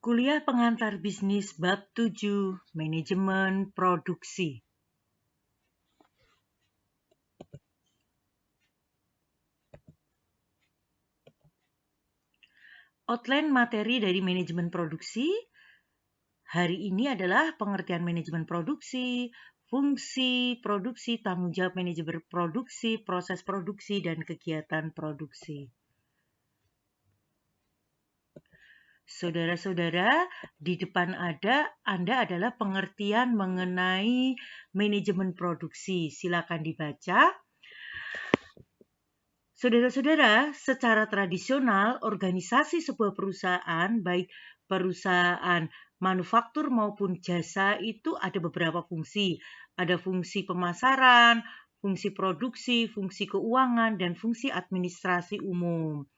Kuliah Pengantar Bisnis Bab 7 Manajemen Produksi. Outline materi dari manajemen produksi hari ini adalah pengertian manajemen produksi, fungsi produksi, tanggung jawab manajemen produksi, proses produksi, dan kegiatan produksi. Saudara-saudara, di depan Anda adalah pengertian mengenai manajemen produksi. Silakan dibaca. Saudara-saudara, secara tradisional, organisasi sebuah perusahaan, baik perusahaan manufaktur maupun jasa, itu ada beberapa fungsi. Ada fungsi pemasaran, fungsi produksi, fungsi keuangan, dan fungsi administrasi umum.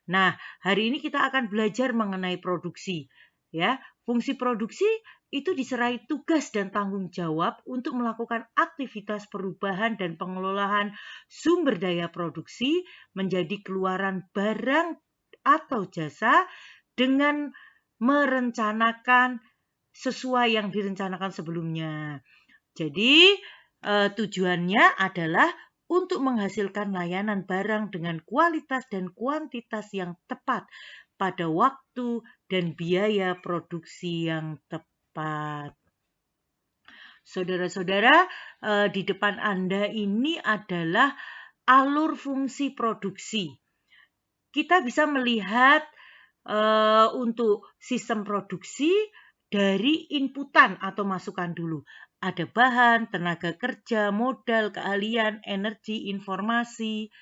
Nah, hari ini kita akan belajar mengenai produksi. Ya, fungsi produksi itu diserai tugas dan tanggung jawab untuk melakukan aktivitas perubahan dan pengelolaan sumber daya produksi menjadi keluaran barang atau jasa dengan merencanakan sesuai yang direncanakan sebelumnya. Jadi, tujuannya adalah untuk menghasilkan layanan barang dengan kualitas dan kuantitas yang tepat pada waktu dan biaya produksi yang tepat. Saudara-saudara, di depan Anda ini adalah alur fungsi produksi. Kita bisa melihat untuk sistem produksi dari inputan atau masukan dulu. Ada bahan, tenaga kerja, modal, keahlian, energi, informasi,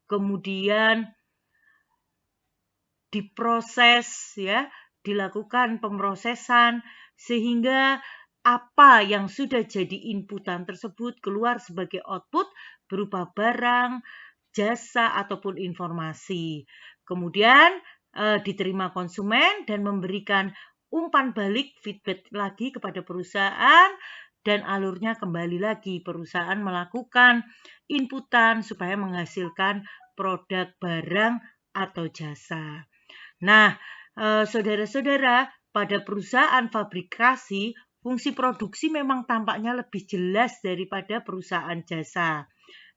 kemudian diproses, ya, dilakukan pemrosesan sehingga apa yang sudah jadi inputan tersebut keluar sebagai output berupa barang, jasa ataupun informasi. Kemudian diterima konsumen dan memberikan umpan balik feedback lagi kepada perusahaan dan alurnya kembali lagi perusahaan melakukan inputan supaya menghasilkan produk barang atau jasa. Nah, saudara-saudara, pada perusahaan fabrikasi, fungsi produksi memang tampaknya lebih jelas daripada perusahaan jasa.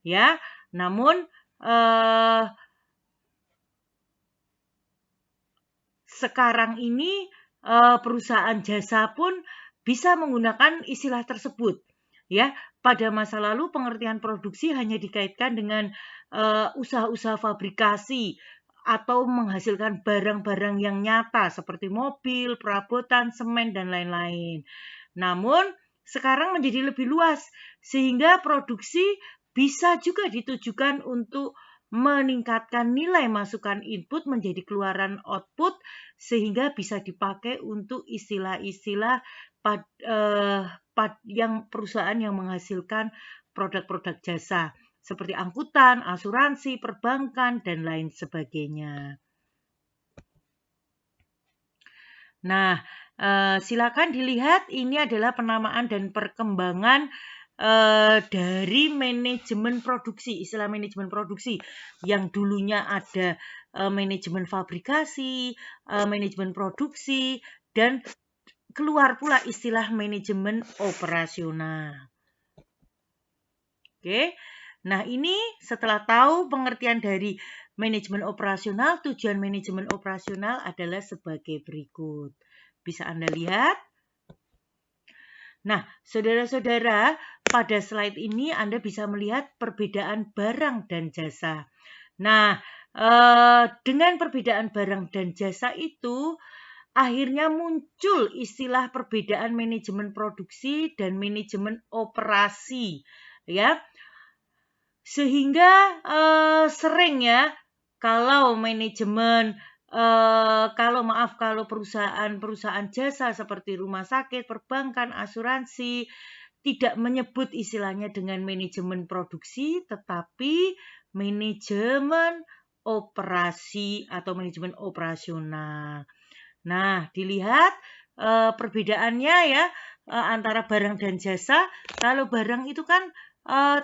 Ya, namun sekarang ini perusahaan jasa pun bisa menggunakan istilah tersebut. Ya, pada masa lalu pengertian produksi hanya dikaitkan dengan usaha-usaha fabrikasi atau menghasilkan barang-barang yang nyata seperti mobil, perabotan, semen, dan lain-lain. Namun sekarang menjadi lebih luas sehingga produksi bisa juga ditujukan untuk meningkatkan nilai masukan input menjadi keluaran output sehingga bisa dipakai untuk istilah-istilah yang perusahaan yang menghasilkan produk-produk jasa seperti angkutan, asuransi, perbankan, dan lain sebagainya. Nah, silakan dilihat ini adalah penamaan dan perkembangan dari manajemen produksi, istilah manajemen produksi yang dulunya ada manajemen fabrikasi, manajemen produksi, dan keluar pula istilah manajemen operasional. Oke, nah ini setelah tahu pengertian dari manajemen operasional, tujuan manajemen operasional adalah sebagai berikut. Bisa Anda lihat? Nah, saudara-saudara, pada slide ini Anda bisa melihat perbedaan barang dan jasa. Nah, dengan perbedaan barang dan jasa itu, akhirnya muncul istilah perbedaan manajemen produksi dan manajemen operasi, ya. Sehingga sering ya kalau manajemen kalau perusahaan jasa seperti rumah sakit, perbankan, asuransi tidak menyebut istilahnya dengan manajemen produksi tetapi manajemen operasi atau manajemen operasional. Nah, dilihat perbedaannya ya antara barang dan jasa. Kalau barang itu kan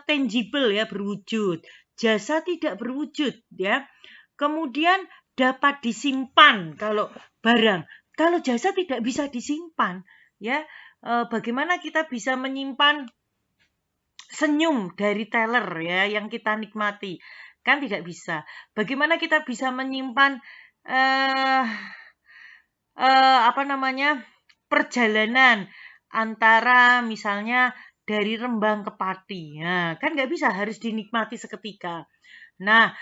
tangible ya, berwujud. Jasa tidak berwujud ya. Kemudian dapat disimpan kalau barang. kalau jasa tidak bisa disimpan, ya, bagaimana kita bisa menyimpan senyum dari teller ya yang kita nikmati? Kan tidak bisa. Bagaimana kita bisa menyimpan eh apa namanya, perjalanan antara misalnya dari Rembang ke Pati. Nah, kan nggak bisa, harus dinikmati seketika. Nah,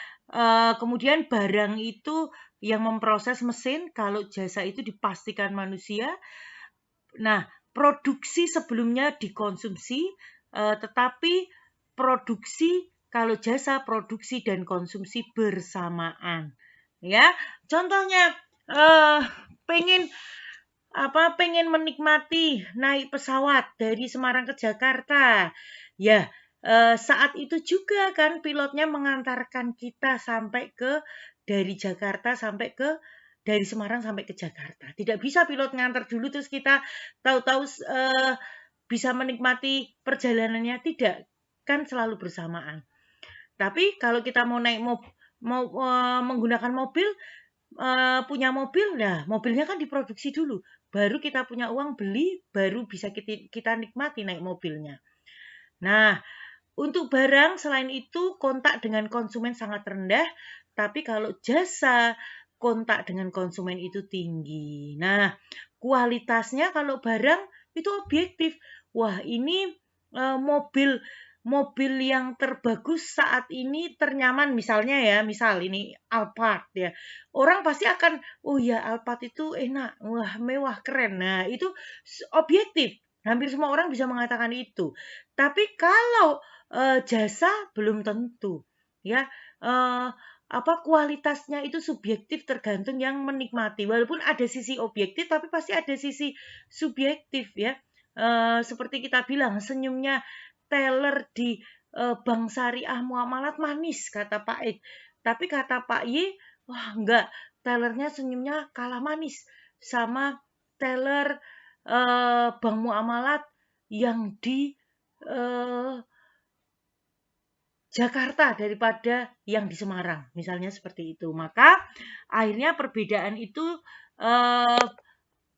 kemudian barang itu yang memproses mesin, kalau jasa itu dipastikan manusia. Nah, produksi sebelumnya dikonsumsi, tetapi produksi kalau jasa produksi dan konsumsi bersamaan. Ya, contohnya pengen pengen menikmati naik pesawat dari Semarang ke Jakarta. Ya, saat itu juga kan pilotnya mengantarkan kita sampai ke dari Jakarta sampai ke dari Semarang sampai ke Jakarta. Tidak bisa pilot ngantar dulu terus kita tahu-tahu bisa menikmati perjalanannya, tidak. Kan selalu bersamaan. Tapi kalau kita mau naik mau menggunakan mobil, punya mobil, nah mobilnya kan diproduksi dulu, baru kita punya uang beli, baru bisa kita nikmati naik mobilnya. Nah, untuk barang selain itu kontak dengan konsumen sangat rendah, tapi kalau jasa kontak dengan konsumen itu tinggi. Nah, kualitasnya kalau barang itu objektif. Wah, ini mobil mobil yang terbagus saat ini ternyaman misalnya ya, misal ini Alphard ya. Orang pasti akan, oh ya Alphard itu enak, wah mewah keren. Nah, itu objektif. Hampir semua orang bisa mengatakan itu. Tapi kalau jasa belum tentu, ya. Kualitasnya itu subjektif tergantung yang menikmati. Walaupun ada sisi objektif, tapi pasti ada sisi subjektif ya. Seperti kita bilang, senyumnya teller di Bank Syariah Muamalat manis kata Pak Ed. Tapi kata Pak Y, wah enggak, tellernya senyumnya kalah manis sama teller Bank Muamalat yang di Jakarta daripada yang di Semarang, misalnya seperti itu. Maka akhirnya perbedaan itu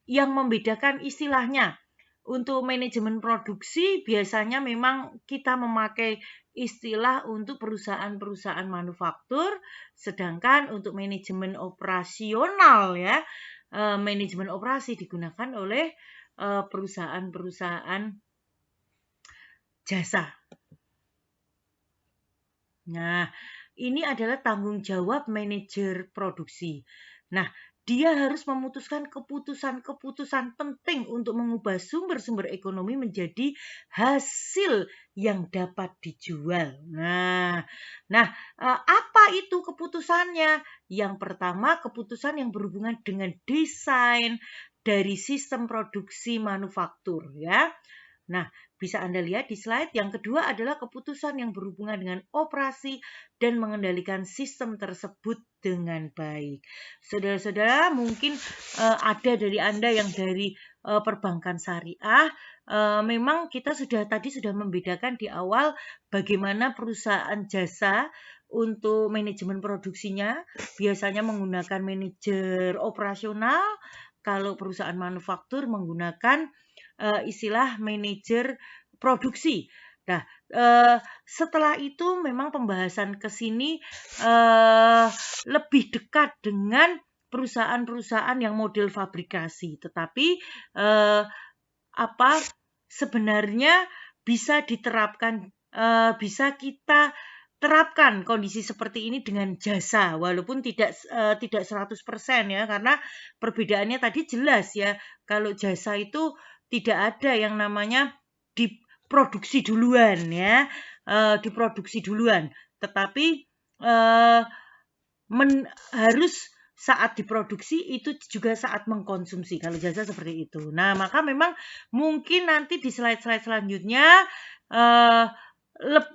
yang membedakan istilahnya. Untuk manajemen produksi biasanya memang kita memakai istilah untuk perusahaan-perusahaan manufaktur, sedangkan untuk manajemen operasional ya, manajemen operasi digunakan oleh perusahaan-perusahaan jasa. Nah, ini adalah tanggung jawab manajer produksi. Nah, dia harus memutuskan keputusan-keputusan penting untuk mengubah sumber-sumber ekonomi menjadi hasil yang dapat dijual. Nah, apa itu keputusannya? Yang pertama, keputusan yang berhubungan dengan desain dari sistem produksi manufaktur, ya. Nah, bisa Anda lihat di slide. Yang kedua adalah keputusan yang berhubungan dengan operasi dan mengendalikan sistem tersebut dengan baik. Saudara-saudara, mungkin ada dari Anda yang dari perbankan syariah. Memang kita tadi sudah membedakan di awal bagaimana perusahaan jasa untuk manajemen produksinya biasanya menggunakan manajer operasional. Kalau perusahaan manufaktur menggunakan istilah manajer produksi. Nah, setelah itu memang pembahasan ke sini lebih dekat dengan perusahaan-perusahaan yang model fabrikasi, tetapi sebenarnya bisa diterapkan, bisa kita terapkan kondisi seperti ini dengan jasa, walaupun tidak 100% ya, karena perbedaannya tadi jelas ya. Kalau jasa itu tidak ada yang namanya diproduksi duluan ya, diproduksi duluan, tetapi harus saat diproduksi itu juga saat mengkonsumsi. Kalau jasa seperti itu. Nah, maka memang mungkin nanti di slide-slide selanjutnya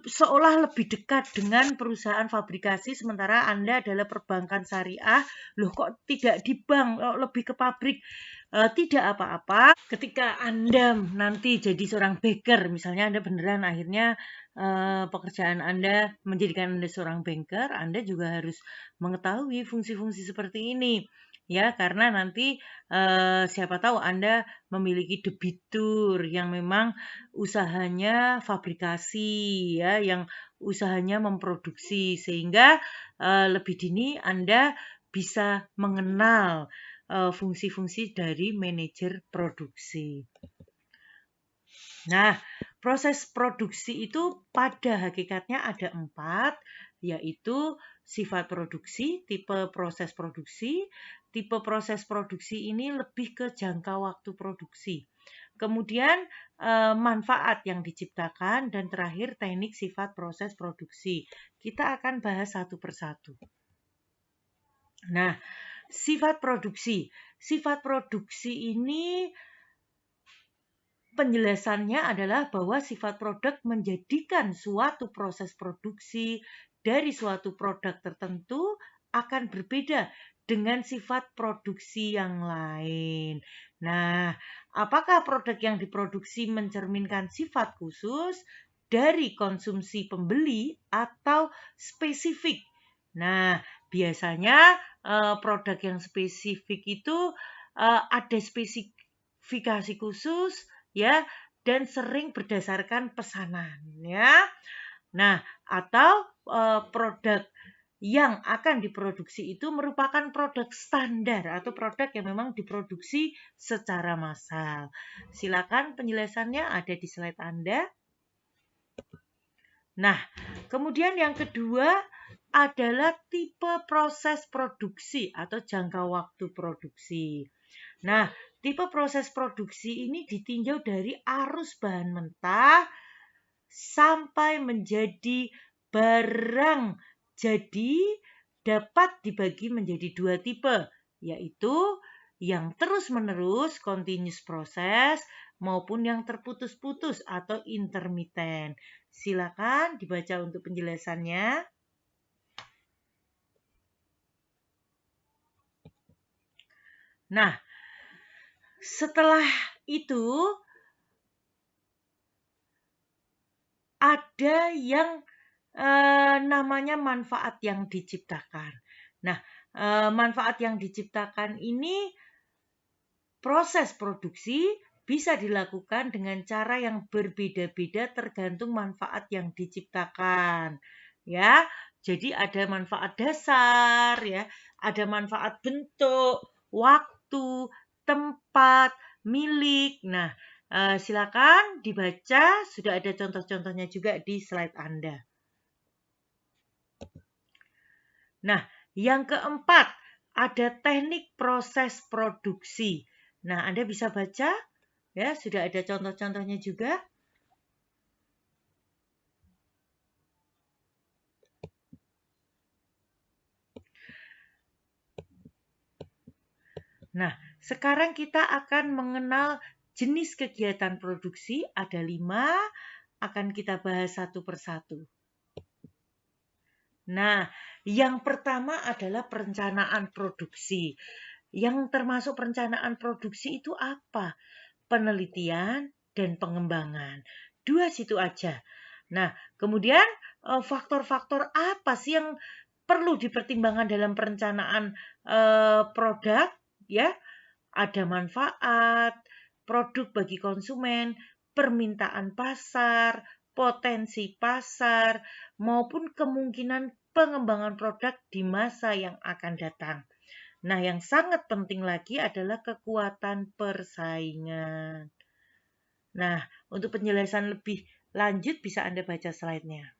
seolah lebih dekat dengan perusahaan fabrikasi, sementara Anda adalah perbankan syariah. Loh kok tidak di bank, lebih ke pabrik? Tidak apa-apa. Ketika Anda nanti jadi seorang banker, misalnya Anda beneran akhirnya pekerjaan Anda menjadikan Anda seorang banker, Anda juga harus mengetahui fungsi-fungsi seperti ini. ya, karena nanti siapa tahu Anda memiliki debitur yang memang usahanya fabrikasi, ya, yang usahanya memproduksi, sehingga lebih dini Anda bisa mengenal fungsi-fungsi dari manajer produksi. Nah, proses produksi itu pada hakikatnya ada 4, yaitu sifat produksi, tipe proses produksi ini lebih ke jangka waktu produksi. Kemudian manfaat yang diciptakan, dan terakhir teknik sifat proses produksi. Kita akan bahas satu persatu. Nah, sifat produksi. Sifat produksi ini penjelasannya adalah bahwa sifat produk menjadikan suatu proses produksi dari suatu produk tertentu akan berbeda dengan sifat produksi yang lain. Nah, apakah produk yang diproduksi mencerminkan sifat khusus dari konsumsi pembeli atau spesifik? Nah, biasanya produk yang spesifik itu ada spesifikasi khusus, ya, dan sering berdasarkan pesanan, ya. Nah, atau produk yang akan diproduksi itu merupakan produk standar atau produk yang memang diproduksi secara massal. Silakan penjelasannya ada di slide Anda. Nah, kemudian yang kedua adalah tipe proses produksi atau jangka waktu produksi. Nah, tipe proses produksi ini ditinjau dari arus bahan mentah sampai menjadi barang jadi, dapat dibagi menjadi 2 tipe, yaitu yang terus-menerus continuous proses maupun yang terputus-putus atau intermittent. Silakan dibaca untuk penjelasannya. Nah, setelah itu ada yang namanya manfaat yang diciptakan. Nah, manfaat yang diciptakan ini proses produksi bisa dilakukan dengan cara yang berbeda-beda tergantung manfaat yang diciptakan. Ya, jadi ada manfaat dasar, ya, ada manfaat bentuk, waktu, tempat, milik. Nah, silakan dibaca, sudah ada contoh-contohnya juga di slide Anda. Nah, yang keempat, ada teknik proses produksi. Nah, Anda bisa baca, ya, sudah ada contoh-contohnya juga. Nah, sekarang kita akan mengenal jenis kegiatan produksi, ada 5, akan kita bahas satu persatu. Nah, yang pertama adalah perencanaan produksi. Yang termasuk perencanaan produksi itu apa? Penelitian dan pengembangan. 2 situ aja. Nah, kemudian faktor-faktor apa sih yang perlu dipertimbangkan dalam perencanaan produk, ya? Ada manfaat, produk bagi konsumen, permintaan pasar, potensi pasar, maupun kemungkinan pengembangan produk di masa yang akan datang. Nah, yang sangat penting lagi adalah kekuatan persaingan. Nah, untuk penjelasan lebih lanjut bisa Anda baca slide-nya.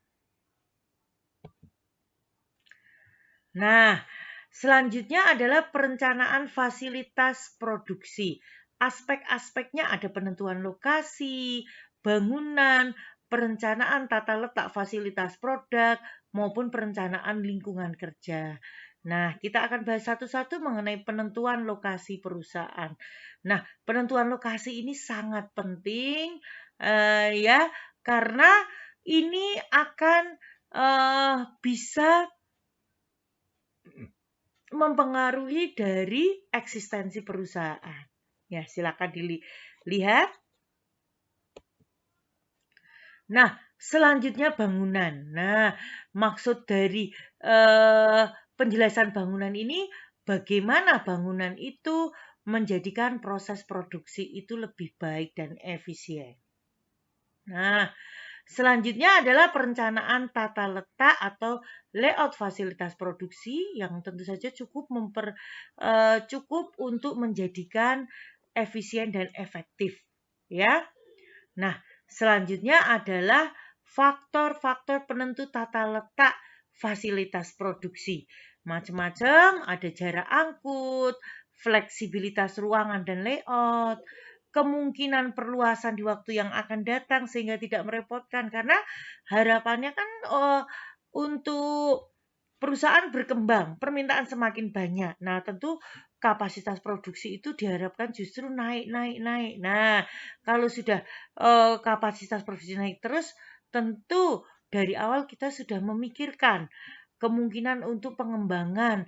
Nah, selanjutnya adalah perencanaan fasilitas produksi. Aspek-aspeknya ada penentuan lokasi, bangunan, perencanaan tata letak fasilitas produk, maupun perencanaan lingkungan kerja. Nah, kita akan bahas satu-satu mengenai penentuan lokasi perusahaan. Nah, penentuan lokasi ini sangat penting, ya, karena ini akan bisa mempengaruhi dari eksistensi perusahaan. Ya, silakan dilihat. Nah, selanjutnya bangunan. Nah, maksud dari penjelasan bangunan ini, bagaimana bangunan itu menjadikan proses produksi itu lebih baik dan efisien. Nah, selanjutnya adalah perencanaan tata letak atau layout fasilitas produksi yang tentu saja cukup untuk menjadikan efisien dan efektif, ya. Nah, selanjutnya adalah faktor-faktor penentu tata letak fasilitas produksi. Macam-macam, ada jarak angkut, fleksibilitas ruangan dan layout, kemungkinan perluasan di waktu yang akan datang sehingga tidak merepotkan, karena harapannya kan untuk perusahaan berkembang, permintaan semakin banyak. Nah, tentu kapasitas produksi itu diharapkan justru naik. Nah, kalau sudah kapasitas produksi naik terus, tentu dari awal kita sudah memikirkan kemungkinan untuk pengembangan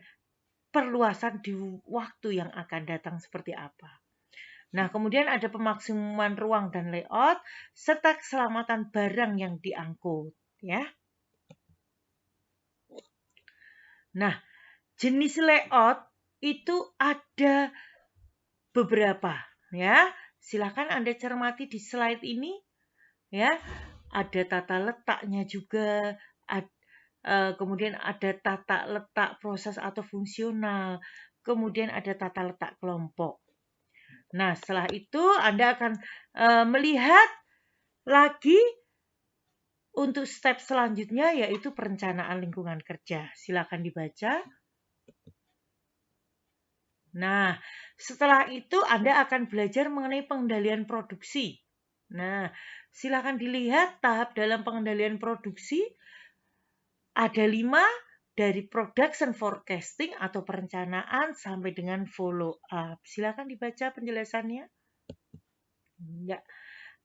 perluasan di waktu yang akan datang seperti apa. Nah, kemudian ada pemaksimuman ruang dan layout serta keselamatan barang yang diangkut, ya. Nah, jenis layout itu ada beberapa, ya. Silakan Anda cermati di slide ini, ya. Ada tata letaknya juga, kemudian ada tata letak proses atau fungsional, kemudian ada tata letak kelompok. Nah, setelah itu Anda akan melihat lagi untuk step selanjutnya, yaitu perencanaan lingkungan kerja. Silakan dibaca. Nah, setelah itu Anda akan belajar mengenai pengendalian produksi. Nah, silakan dilihat tahap dalam pengendalian produksi. Ada 5, dari production forecasting atau perencanaan sampai dengan follow up. Silakan dibaca penjelasannya. Ya.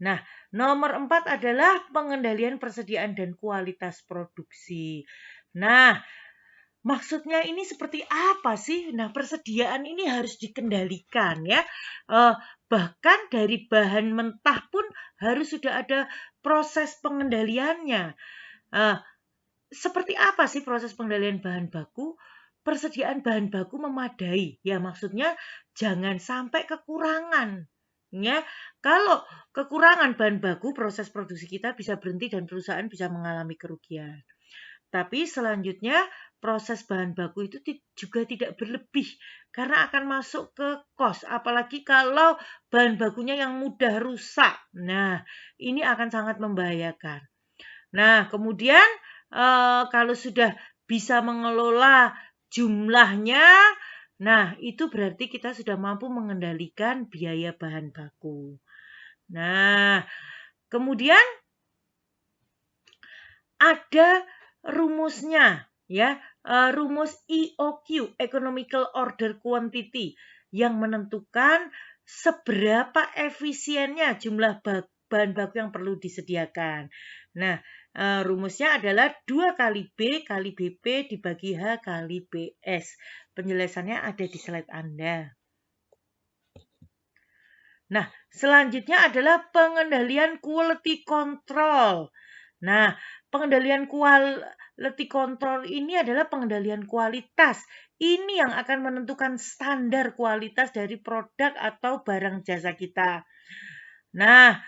Nah, nomor 4 adalah pengendalian persediaan dan kualitas produksi. Nah, maksudnya ini seperti apa sih? Nah, persediaan ini harus dikendalikan, ya. Bahkan dari bahan mentah pun harus sudah ada proses pengendaliannya. Seperti apa sih proses pengendalian bahan baku? Persediaan bahan baku memadai. Ya, maksudnya jangan sampai kekurangan. Ya, kalau kekurangan bahan baku, proses produksi kita bisa berhenti dan perusahaan bisa mengalami kerugian. Tapi selanjutnya proses bahan baku itu juga tidak berlebih karena akan masuk ke cost, apalagi kalau bahan bakunya yang mudah rusak. Nah, ini akan sangat membahayakan. Nah, kemudian kalau sudah bisa mengelola jumlahnya, nah itu berarti kita sudah mampu mengendalikan biaya bahan baku. Nah, kemudian ada rumusnya, ya, rumus EOQ, Economical Order Quantity, yang menentukan seberapa efisiennya jumlah bahan baku yang perlu disediakan. Nah, rumusnya adalah 2 kali B kali BP dibagi H kali BS. Penjelasannya ada di slide Anda. Nah, selanjutnya adalah pengendalian quality control. Nah, pengendalian quality control ini adalah pengendalian kualitas. Ini yang akan menentukan standar kualitas dari produk atau barang jasa kita. Nah,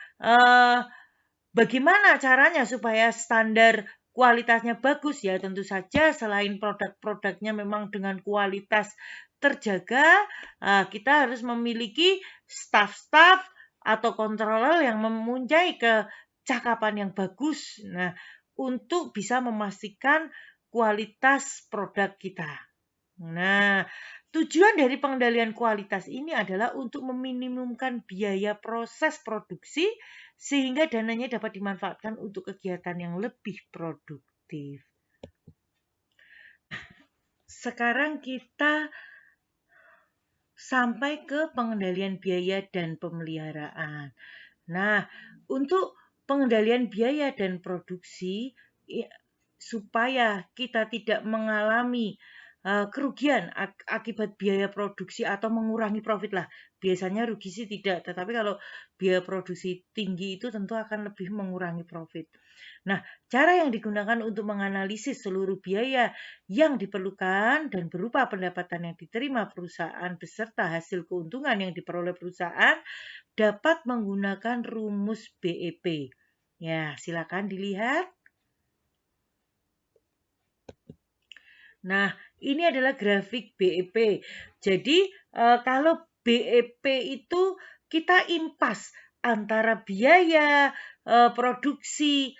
bagaimana caranya supaya standar kualitasnya bagus? Ya, tentu saja selain produk-produknya memang dengan kualitas terjaga, kita harus memiliki staff-staff atau controller yang mempunyai kecakapan yang bagus. Nah, untuk bisa memastikan kualitas produk kita. Nah, tujuan dari pengendalian kualitas ini adalah untuk meminimumkan biaya proses produksi sehingga dananya dapat dimanfaatkan untuk kegiatan yang lebih produktif. Sekarang kita sampai ke pengendalian biaya dan pemeliharaan. Nah, untuk pengendalian biaya dan produksi supaya kita tidak mengalami kerugian akibat biaya produksi atau mengurangi profit lah. Biasanya rugi sih tidak, tetapi kalau biaya produksi tinggi itu tentu akan lebih mengurangi profit. Nah, cara yang digunakan untuk menganalisis seluruh biaya yang diperlukan dan berupa pendapatan yang diterima perusahaan beserta hasil keuntungan yang diperoleh perusahaan dapat menggunakan rumus BEP. Ya, silakan dilihat. Nah, ini adalah grafik BEP. Jadi, kalau BEP itu kita impas antara biaya produksi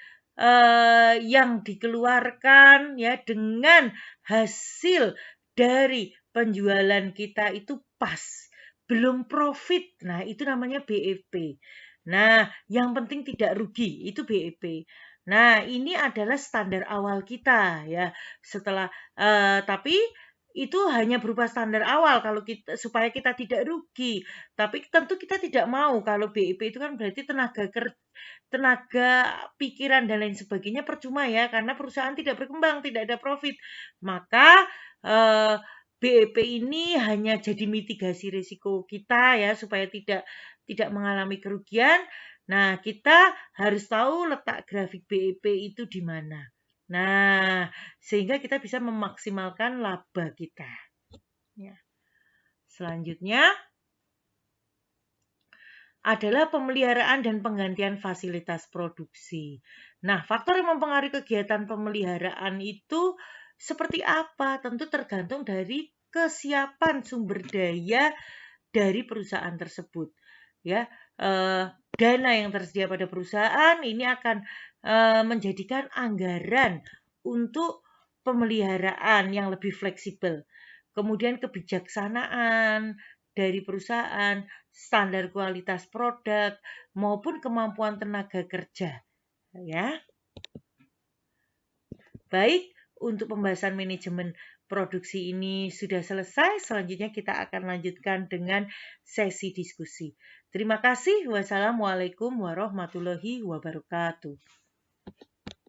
yang dikeluarkan ya dengan hasil dari penjualan kita itu pas, belum profit. Nah, itu namanya BEP. Nah, yang penting tidak rugi, itu BEP. Nah, ini adalah standar awal kita ya. Setelah tapi itu hanya berupa standar awal kalau kita supaya kita tidak rugi. Tapi tentu kita tidak mau kalau BEP itu kan berarti tenaga pikiran dan lain sebagainya percuma ya karena perusahaan tidak berkembang, tidak ada profit. Maka BEP ini hanya jadi mitigasi risiko kita ya supaya tidak mengalami kerugian. Nah, kita harus tahu letak grafik BEP itu di mana. Nah, sehingga kita bisa memaksimalkan laba kita. Ya. Selanjutnya adalah pemeliharaan dan penggantian fasilitas produksi. Nah, faktor yang mempengaruhi kegiatan pemeliharaan itu seperti apa? Tentu tergantung dari kesiapan sumber daya dari perusahaan tersebut. Ya, dana yang tersedia pada perusahaan ini akan menjadikan anggaran untuk pemeliharaan yang lebih fleksibel. Kemudian kebijaksanaan dari perusahaan, standar kualitas produk, maupun kemampuan tenaga kerja. Ya. Baik, untuk pembahasan manajemen produksi ini sudah selesai. Selanjutnya kita akan lanjutkan dengan sesi diskusi. Terima kasih. Wassalamualaikum warahmatullahi wabarakatuh.